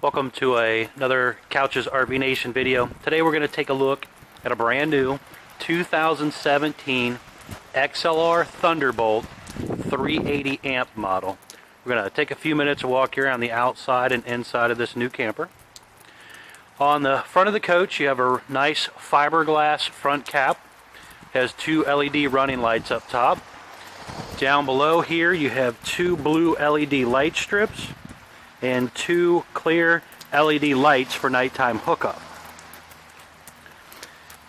Welcome to another Couches RV Nation video. Today we're going to take a look at a brand new 2017 XLR Thunderbolt 380 amp model. We're going to take a few minutes to walk you around the outside and inside of this new camper. On the front of the coach you have a nice fiberglass front cap. It has two LED running lights up top. Down below here you have two blue LED light strips and two clear LED lights for nighttime hookup.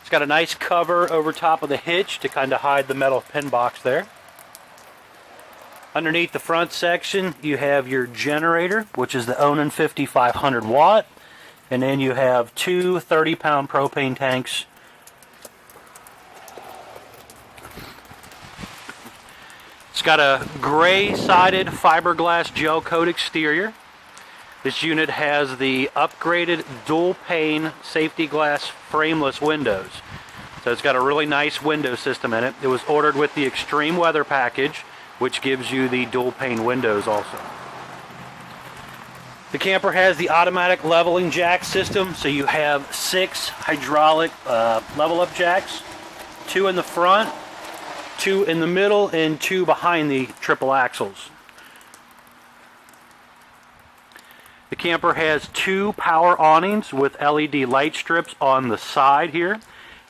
It's got a nice cover over top of the hitch to kind of hide the metal pin box there. Underneath the front section you have your generator, which is the Awning 5500 watt, and then you have two 30-pound propane tanks. It's got a gray-sided fiberglass gel coat exterior. This unit has the upgraded dual-pane safety glass frameless windows. So it's got a really nice window system in it. It was ordered with the extreme weather package, which gives you the dual-pane windows also. The camper has the automatic leveling jack system, so you have 6 hydraulic level-up jacks, 2 in the front, 2 in the middle, and 2 behind the triple axles. The camper has 2 power awnings with LED light strips on the side here,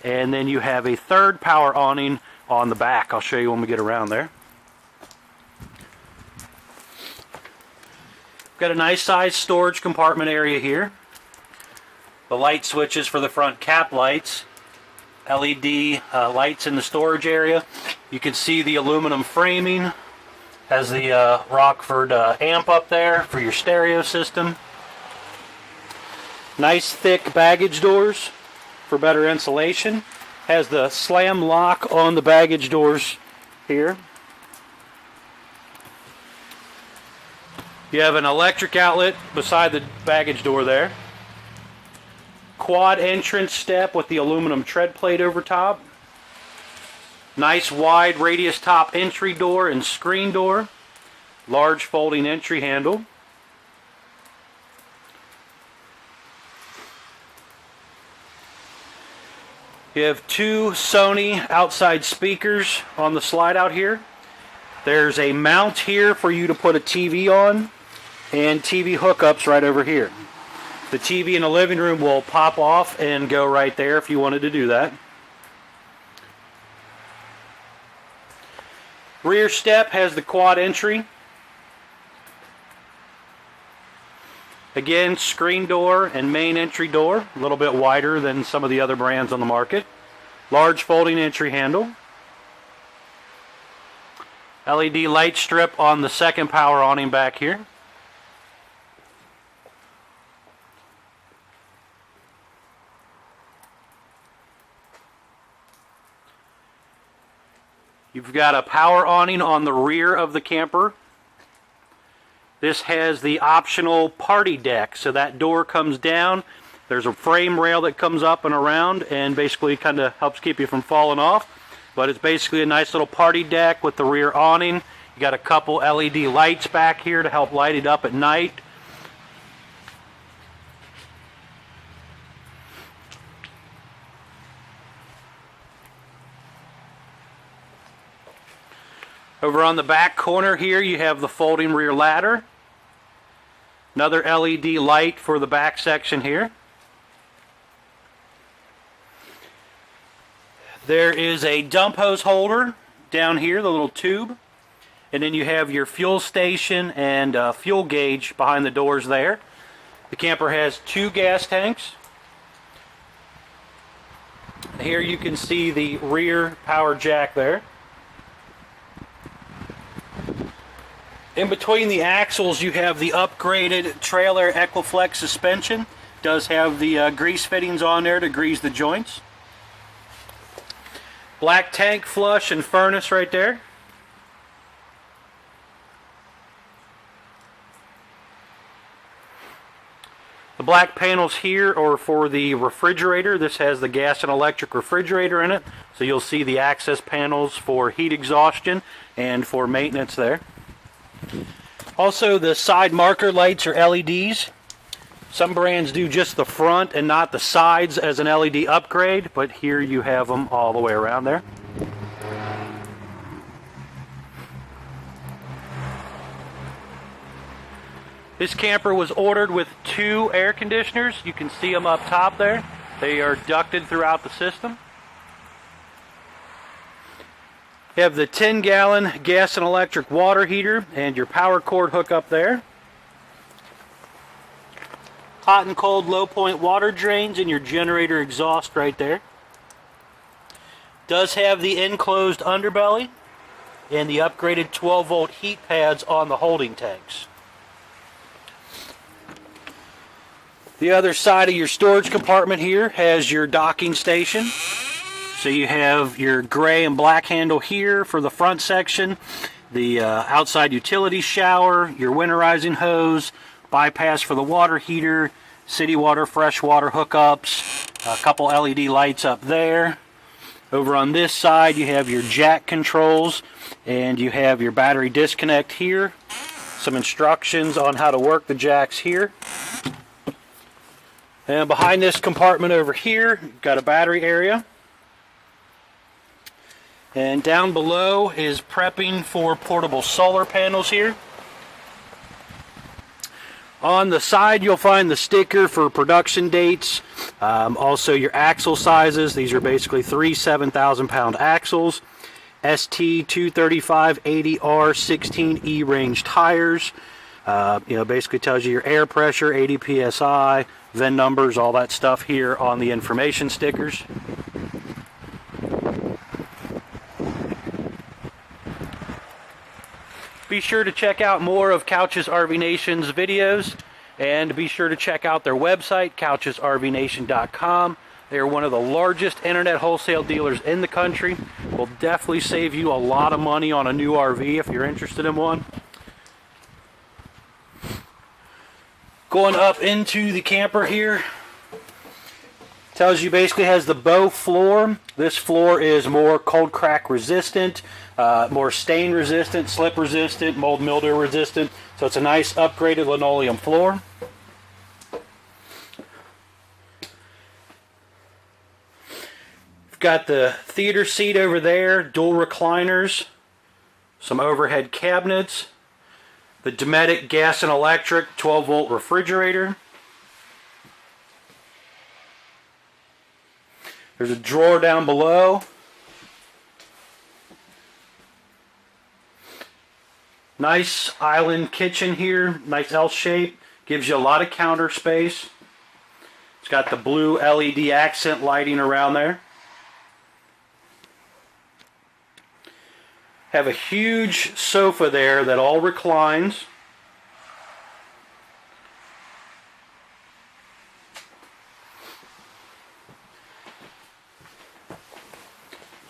and then you have a third power awning on the back. I'll show you when we get around there. Got a nice sized storage compartment area here. The light switches for the front cap lights, LED lights in the storage area. You can see the aluminum framing. Has the Rockford amp up there for your stereo system. Nice thick baggage doors for better insulation. Has the slam lock on the baggage doors here. You have an electric outlet beside the baggage door there. Quad entrance step with the aluminum tread plate over top. Nice wide radius top entry door and screen door. Large folding entry handle. You have 2 Sony outside speakers on the slide out here. There's a mount here for you to put a TV on, and TV hookups right over here. The TV in the living room will pop off and go right there if you wanted to do that. Rear step has the quad entry. Again, screen door and main entry door, a little bit wider than some of the other brands on the market. Large folding entry handle. LED light strip on the second power awning back here. You've got a power awning on the rear of the camper. This has the optional party deck, so that door comes down. There's a frame rail that comes up and around and basically kind of helps keep you from falling off. But it's basically a nice little party deck with the rear awning. You got a couple LED lights back here to help light it up at night. Over on the back corner here you have the folding rear ladder. Another LED light for the back section here. There is a dump hose holder down here, the little tube. And then you have your fuel station and fuel gauge behind the doors there. The camper has 2 gas tanks. Here you can see the rear power jack there. In between the axles you have the upgraded trailer Equiflex suspension. Does have the grease fittings on there to grease the joints. Black tank flush and furnace right there. The black panels here are for the refrigerator. This has the gas and electric refrigerator in it. So you'll see the access panels for heat exhaustion and for maintenance there. Also, the side marker lights are LEDs. Some brands do just the front and not the sides as an LED upgrade, but here you have them all the way around there. This camper was ordered with 2 air conditioners. You can see them up top there. They are ducted throughout the system. You have the 10-gallon gas and electric water heater and your power cord hookup there. Hot and cold low point water drains and your generator exhaust right there. Does have the enclosed underbelly and the upgraded 12-volt heat pads on the holding tanks. The other side of your storage compartment here has your docking station. So you have your gray and black handle here for the front section, the outside utility shower, your winterizing hose, bypass for the water heater, city water, fresh water hookups, a couple LED lights up there. Over on this side you have your jack controls and you have your battery disconnect here. Some instructions on how to work the jacks here. And behind this compartment over here, you've got a battery area. And down below is prepping for portable solar panels here. On the side you'll find the sticker for production dates, also your axle sizes. These are basically 3 7,000-pound axles, ST 235/80R 16E range tires. Basically tells you your air pressure, 80 psi, VIN numbers, all that stuff here on the information stickers. Be sure to check out more of Couch's RV Nation's videos, and be sure to check out their website, couchesrvnation.com. They are one of the largest internet wholesale dealers in the country. Will definitely save you a lot of money on a new RV if you're interested in one. Going up into the camper here, tells you basically has the bow floor. This floor is more cold crack resistant, more stain resistant, slip resistant, mold mildew resistant. So it's a nice upgraded linoleum floor. We've got the theater seat over there, dual recliners, some overhead cabinets, the Dinette gas and electric 12-volt refrigerator. There's a drawer down below. Nice island kitchen here, nice L shape. Gives you a lot of counter space. It's got the blue LED accent lighting around there. Have a huge sofa there that all reclines.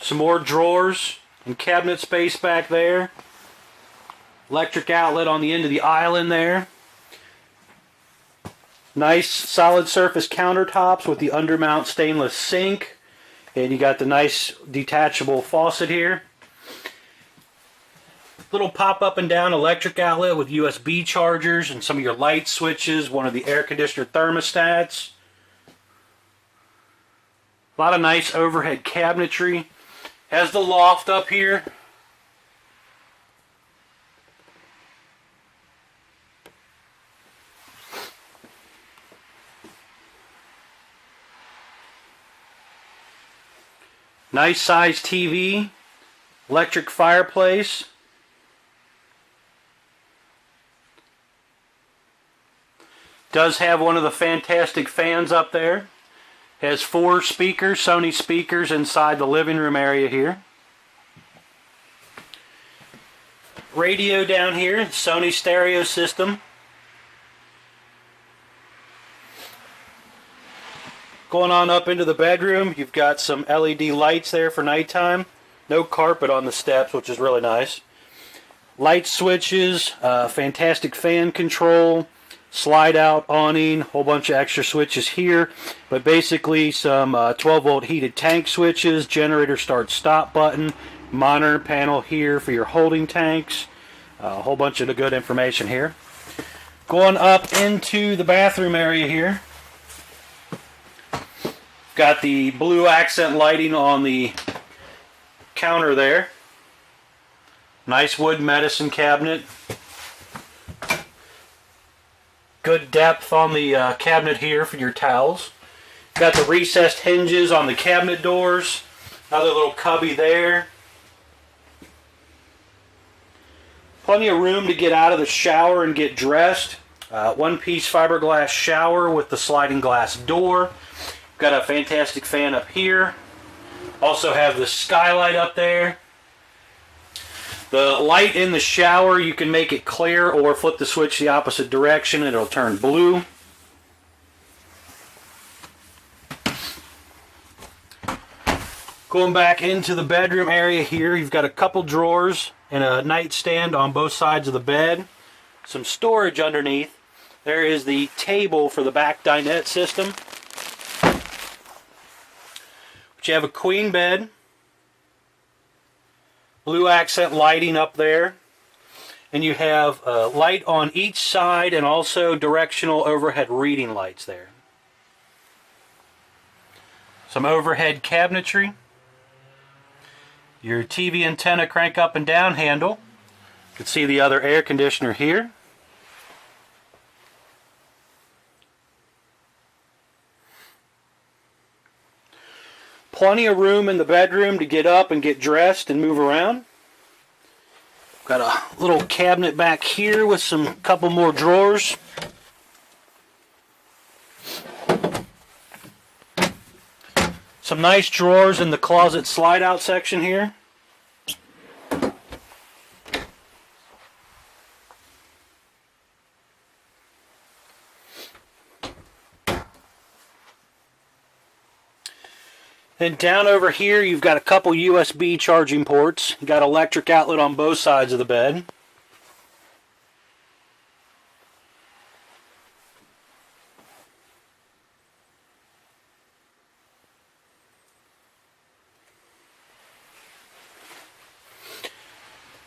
Some more drawers and cabinet space back there. Electric outlet on the end of the island there. Nice solid surface countertops with the undermount stainless sink. And you got the nice detachable faucet here. Little pop up and down electric outlet with USB chargers and some of your light switches, one of the air conditioner thermostats. A lot of nice overhead cabinetry. Has the loft up here. Nice size TV, electric fireplace. Does have one of the fantastic fans up there. Has 4 speakers, Sony speakers inside the living room area here. Radio down here, Sony stereo system. Going on up into the bedroom, you've got some LED lights there for nighttime. No carpet on the steps, which is really nice. Light switches, fantastic fan control, slide out awning, whole bunch of extra switches here. But basically some 12-volt heated tank switches, generator start stop button, monitor panel here for your holding tanks. A whole bunch of the good information here. Going up into the bathroom area here. Got the blue accent lighting on the counter there. Nice wood medicine cabinet. Good depth on the cabinet here for your towels. Got the recessed hinges on the cabinet doors. Another little cubby there. Plenty of room to get out of the shower and get dressed. One-piece fiberglass shower with the sliding glass door. Got a fantastic fan up here. Also have the skylight up there. The light in the shower, you can make it clear or flip the switch the opposite direction and it'll turn blue. Going back into the bedroom area here, you've got a couple drawers and a nightstand on both sides of the bed. Some storage underneath. There is the table for the back dinette system. But you have a queen bed. Blue accent lighting up there. And you have a light on each side and also directional overhead reading lights there. Some overhead cabinetry. Your TV antenna crank up and down handle. You can see the other air conditioner here. Plenty of room in the bedroom to get up and get dressed and move around. Got a little cabinet back here with some couple more drawers. Some nice drawers in the closet slide out section here. And down over here you've got a couple USB charging ports. You got electric outlet on both sides of the bed.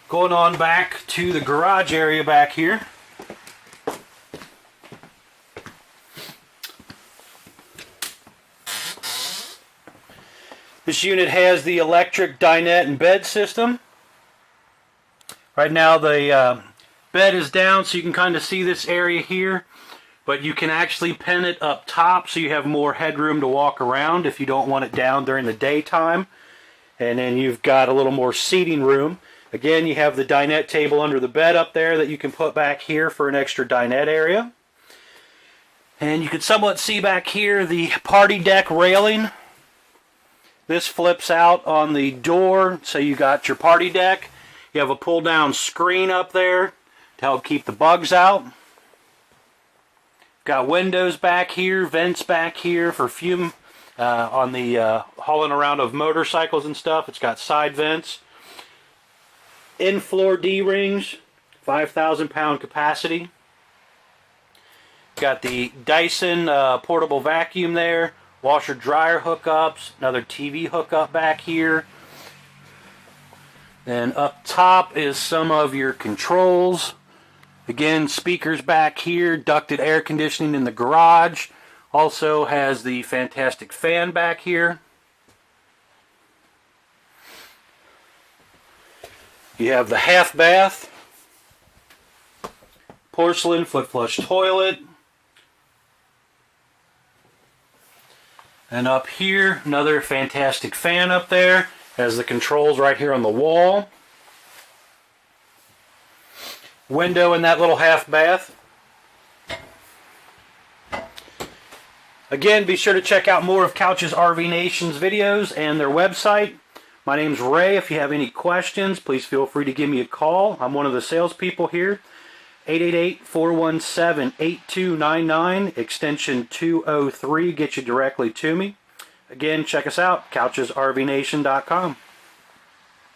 Going on back to the garage area back here. This unit has the electric dinette and bed system. Right now the bed is down so you can kind of see this area here, but you can actually pin it up top so you have more headroom to walk around if you don't want it down during the daytime. And then you've got a little more seating room. Again, you have the dinette table under the bed up there that you can put back here for an extra dinette area. And you can somewhat see back here the party deck railing. This flips out on the door, so you got your party deck. You have a pull-down screen up there to help keep the bugs out. Got windows back here, vents back here for fume on the hauling around of motorcycles and stuff. It's got side vents. In-floor D-rings, 5,000-pound capacity. Got the Dyson portable vacuum there. Washer dryer hookups, another TV hookup back here. Then up top is some of your controls. Again, speakers back here, ducted air conditioning in the garage. Also has the fantastic fan back here. You have the half bath, porcelain foot flush toilet. And up here, another fantastic fan up there. Has the controls right here on the wall. Window in that little half bath. Again, be sure to check out more of Couch's RV Nation's videos and their website. My name's Ray. If you have any questions, please feel free to give me a call. I'm one of the salespeople here. 888-417-8299, extension 203, get you directly to me. Again, check us out, couchesrvnation.com.